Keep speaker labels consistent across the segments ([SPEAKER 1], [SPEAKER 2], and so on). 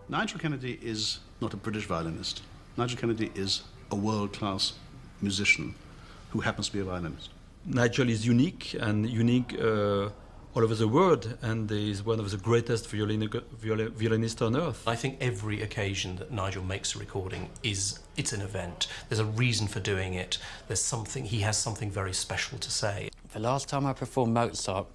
[SPEAKER 1] Nigel Kennedy is not a British violinist. Nigel Kennedy is a world-class musician who happens to be a violinist.
[SPEAKER 2] Nigel is unique and unique all over the world, and is one of the greatest violinists on earth.
[SPEAKER 3] I think every occasion that Nigel makes a recording it's an event. There's a reason for doing it. There's something, he has something very special to say.
[SPEAKER 4] The last time I performed Mozart,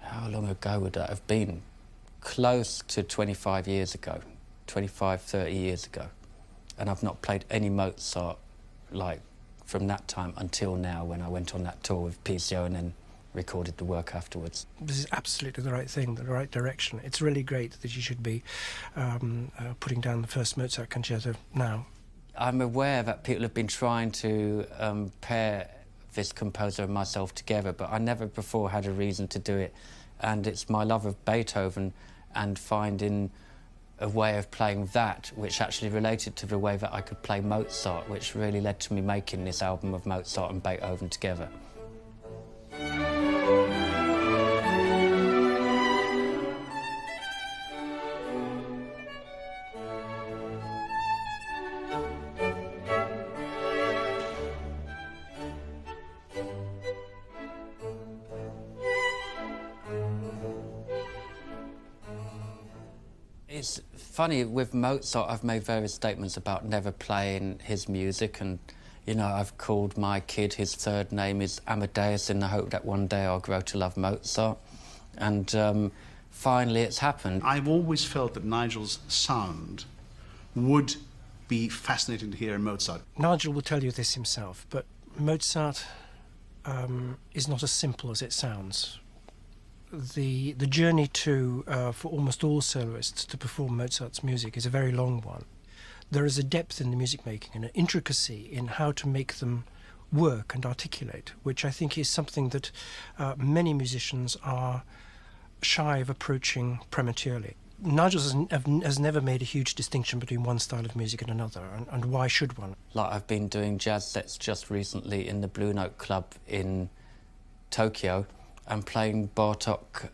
[SPEAKER 4] how long ago would that have been? Close to 25 years ago, 25, 30 years ago. And I've not played any Mozart, like, from that time until now, when I went on that tour with PCO and then recorded the work afterwards.
[SPEAKER 5] This is absolutely the right thing, the right direction. It's really great that you should be putting down the first Mozart concerto now.
[SPEAKER 4] I'm aware that people have been trying to pair this composer and myself together, but I never before had a reason to do it. And it's my love of Beethoven and finding a way of playing that which actually related to the way that I could play Mozart, which really led to me making this album of Mozart and Beethoven together. It's funny, with Mozart, I've made various statements about never playing his music, and, you know, I've called my kid, his third name is Amadeus, in the hope that one day I'll grow to love Mozart. And finally it's happened.
[SPEAKER 1] I've always felt that Nigel's sound would be fascinating to hear in Mozart.
[SPEAKER 5] Nigel will tell you this himself, but Mozart is not as simple as it sounds. The journey for almost all soloists to perform Mozart's music is a very long one. There is a depth in the music making and an intricacy in how to make them work and articulate, which I think is something that many musicians are shy of approaching prematurely. Nigel has never made a huge distinction between one style of music and another, and why should one?
[SPEAKER 4] Like, I've been doing jazz sets just recently in the Blue Note Club in Tokyo, and playing Bartók,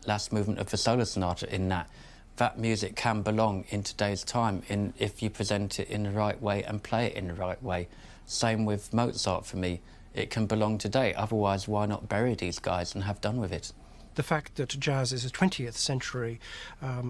[SPEAKER 4] last movement of the solo sonata in that. That music can belong in today's time if you present it in the right way and play it in the right way. Same with Mozart for me. It can belong today, otherwise why not bury these guys and have done with it?
[SPEAKER 5] The fact that jazz is a 20th century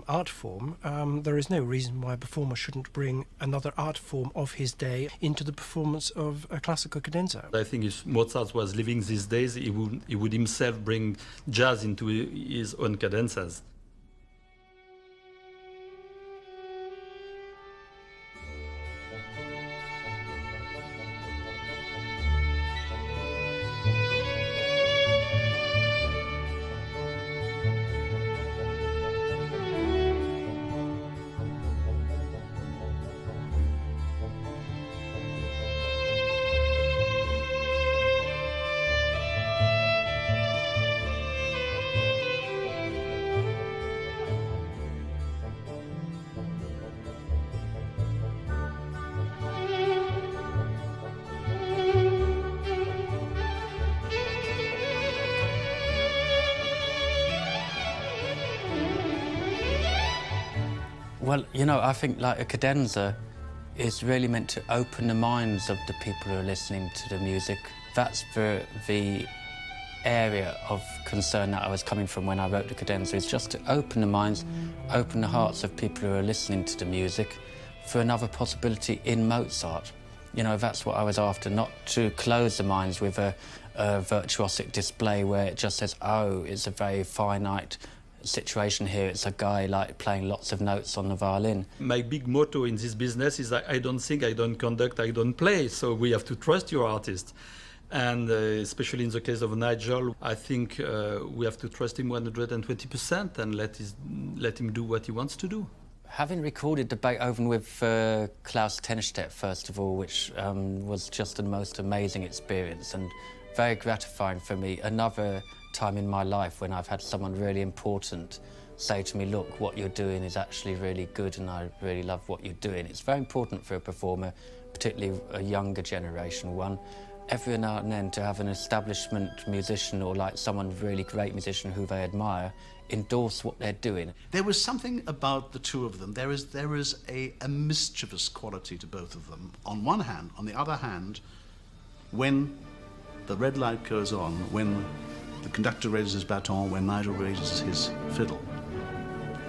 [SPEAKER 5] art form, there is no reason why a performer shouldn't bring another art form of his day into the performance of a classical cadenza.
[SPEAKER 2] I think if Mozart was living these days, he would himself bring jazz into his own cadenzas.
[SPEAKER 4] Well, you know, I think like a cadenza is really meant to open the minds of the people who are listening to the music. That's the area of concern that I was coming from when I wrote the cadenza, is just to open the minds, open the hearts of people who are listening to the music for another possibility in Mozart. You know, that's what I was after, not to close the minds with a virtuosic display where it just says, oh, it's a very finite situation here. It's a guy like playing lots of notes on the violin.
[SPEAKER 2] My big motto in this business is that I don't sing, I don't conduct, I don't play. So we have to trust your artist. And especially in the case of Nigel, I think we have to trust him 120% and let him do what he wants to do.
[SPEAKER 4] Having recorded the Beethoven with Klaus Tennerstedt, first of all, which was just the most amazing experience and very gratifying for me. Another time in my life when I've had someone really important say to me, look, what you're doing is actually really good and I really love what you're doing. It's very important for a performer, particularly a younger generation one, every now and then to have an establishment musician or like someone really great musician who they admire endorse what they're doing.
[SPEAKER 1] There was something about the two of them. There is a mischievous quality to both of them, on one hand. On the other hand, when the red light goes on, when the conductor raises his baton, when Nigel raises his fiddle,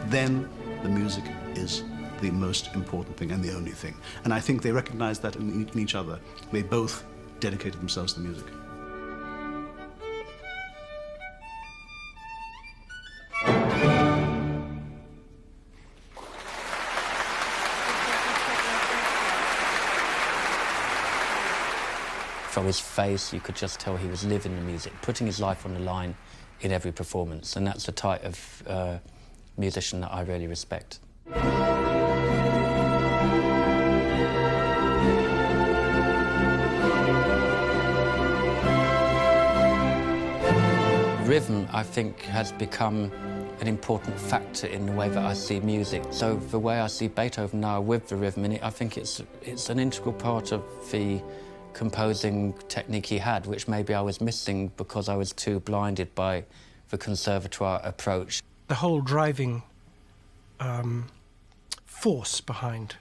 [SPEAKER 1] then the music is the most important thing and the only thing. And I think they recognized that in each other. They both dedicated themselves to the music.
[SPEAKER 4] From his face, you could just tell he was living the music, putting his life on the line in every performance, and that's the type of musician that I really respect. Rhythm, I think, has become an important factor in the way that I see music. So the way I see Beethoven now with the rhythm in it, I think it's an integral part of the composing technique he had, which maybe I was missing because I was too blinded by the conservatoire approach.
[SPEAKER 5] The whole driving force behind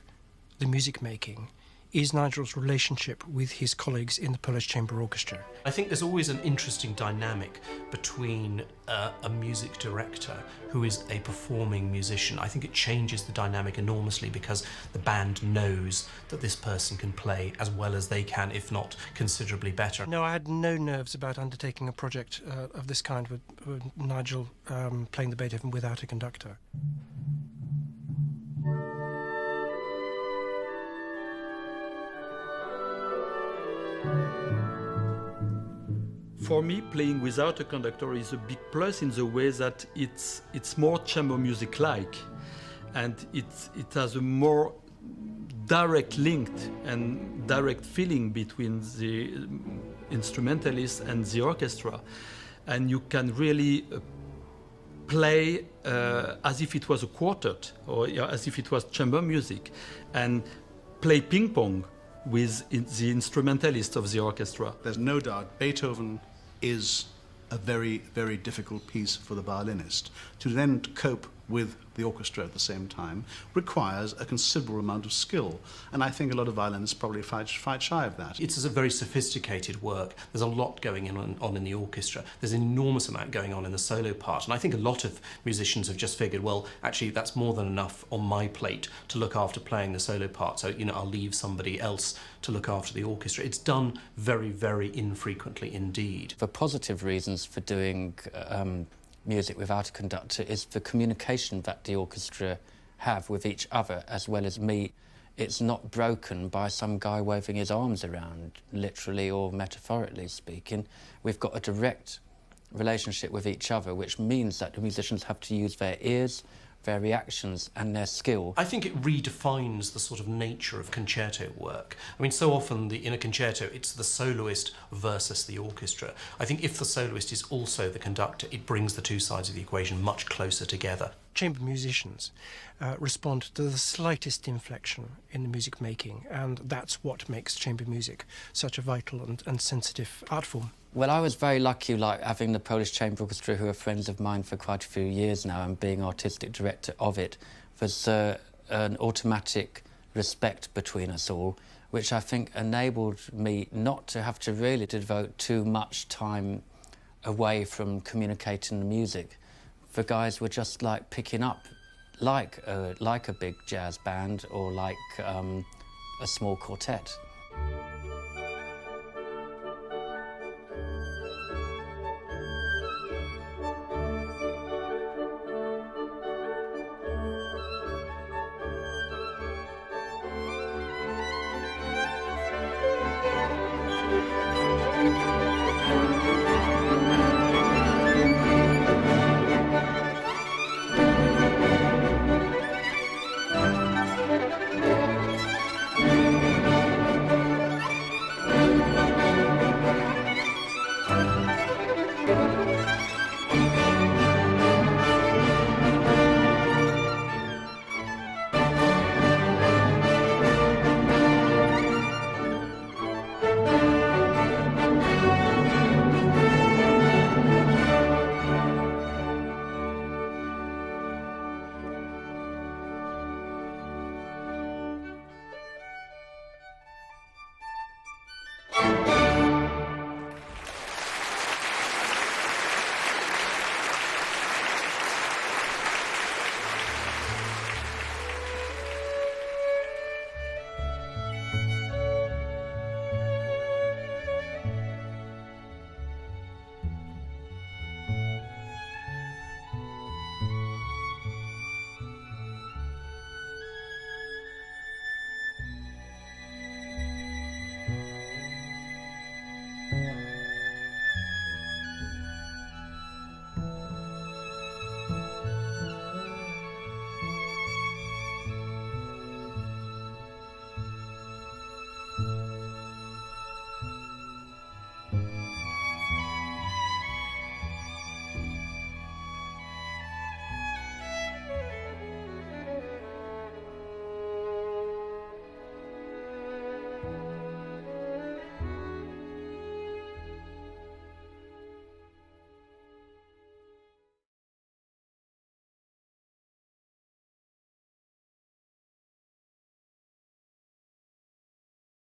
[SPEAKER 5] the music making is Nigel's relationship with his colleagues in the Polish Chamber Orchestra.
[SPEAKER 3] I think there's always an interesting dynamic between a music director who is a performing musician. I think it changes the dynamic enormously because the band knows that this person can play as well as they can, if not considerably better.
[SPEAKER 5] No, I had no nerves about undertaking a project of this kind with Nigel playing the Beethoven without a conductor.
[SPEAKER 2] For me, playing without a conductor is a big plus in the way that it's more chamber music-like, and it has a more direct link and direct feeling between the instrumentalist and the orchestra, and you can really play as if it was a quartet or as if it was chamber music, and play ping-pong with the instrumentalist of the orchestra.
[SPEAKER 1] There's no doubt Beethoven is a very, very difficult piece for the violinist. To then cope with the orchestra at the same time requires a considerable amount of skill, and I think a lot of violinists probably fight shy of that.
[SPEAKER 3] It's a very sophisticated work. There's a lot going on in the orchestra. There's an enormous amount going on in the solo part, and I think a lot of musicians have just figured, well, actually that's more than enough on my plate to look after playing the solo part, so I'll leave somebody else to look after the orchestra. It's done very, very infrequently indeed.
[SPEAKER 4] The positive reasons for doing music without a conductor is the communication that the orchestra have with each other as well as me. It's not broken by some guy waving his arms around, literally or metaphorically speaking. We've got a direct relationship with each other, which means that the musicians have to use their ears, their reactions and their skill.
[SPEAKER 3] I think it redefines the sort of nature of concerto work. I mean, so often in a concerto, it's the soloist versus the orchestra. I think if the soloist is also the conductor, it brings the two sides of the equation much closer together.
[SPEAKER 5] Chamber musicians respond to the slightest inflection in the music making, and that's what makes chamber music such a vital and sensitive art form.
[SPEAKER 4] Well, I was very lucky, having the Polish Chamber Orchestra, who are friends of mine for quite a few years now, and being artistic director of it. There's an automatic respect between us all, which I think enabled me not to have to really devote too much time away from communicating the music. The guys were just picking up like a big jazz band or like a small quartet.